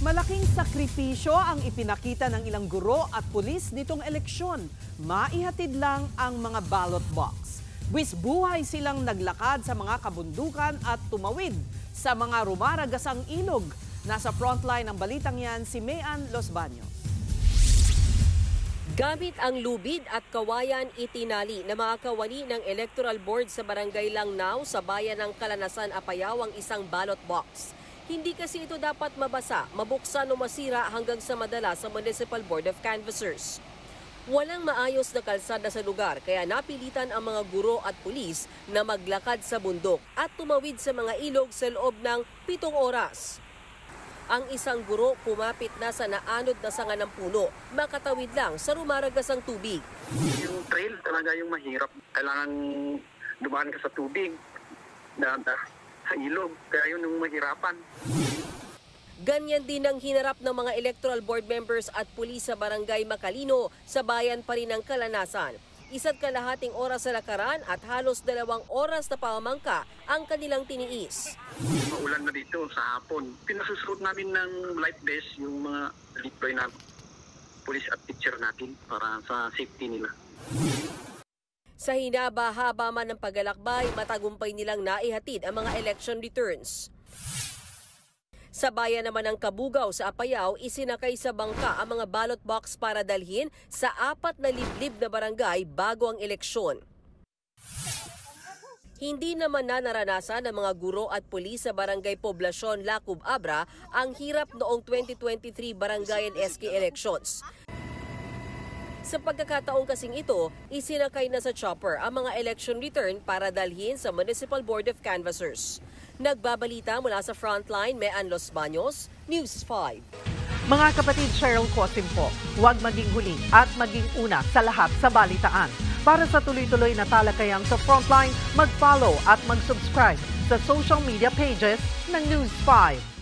Malaking sakripisyo ang ipinakita ng ilang guro at pulis nitong eleksyon. Maihatid lang ang mga ballot box. Buwis buhay silang naglakad sa mga kabundukan at tumawid sa mga rumaragasang ilog. Nasa frontline ng balitang yan si Mayan Los Baños. Gamit ang lubid at kawayan itinali na mga kawani ng Electoral Board sa Barangay Langnao sa bayan ng Kalanasan, Apayao ang isang ballot box. Hindi kasi ito dapat mabasa, mabuksan o masira hanggang sa madala sa Municipal Board of Canvassers. Walang maayos na kalsada sa lugar kaya napilitan ang mga guro at pulis na maglakad sa bundok at tumawid sa mga ilog sa loob ng 7 oras. Ang isang guro pumapit na sa naanod na sanga ng puno, makatawid lang sa rumaragasang tubig. Yung trail talaga yung mahirap. Kailangan dumaan ka sa tubig, sa ilog, kaya yun yung mahirapan. Ganyan din ang hinarap ng mga Electoral Board members at pulis sa Barangay Macalino sa bayan pa rin ng Kalanasan. 1.5 oras sa lakaran at halos 2 oras na pamamangka ang kanilang tiniis. Maulan na dito sa hapon. Pinasusuot namin ng life vest yung mga deploy na pulis at teacher natin para sa safety nila. Sa hinaba-haba man ng paglalakbay, matagumpay nilang naihatid ang mga election returns. Sa bayan naman ng Kabugaw sa Apayao, isinakay sa bangka ang mga ballot box para dalhin sa 4 na liblib na barangay bago ang eleksyon. Hindi naman naranasan ng mga guro at pulis sa Barangay Poblasyon, Lacub, Abra ang hirap noong 2023 barangay and SK elections. Sa pagkakataong kasing ito, isinakay na sa chopper ang mga election return para dalhin sa Municipal Board of Canvassers. Nagbabalita mula sa Frontline, Mayan Los Baños, News 5. Mga kapatid, Cheryl Cosim po, huwag maging huli at maging una sa lahat sa balitaan. Para sa tuloy-tuloy na talakayan sa Frontline, mag-follow at mag-subscribe sa social media pages ng News 5.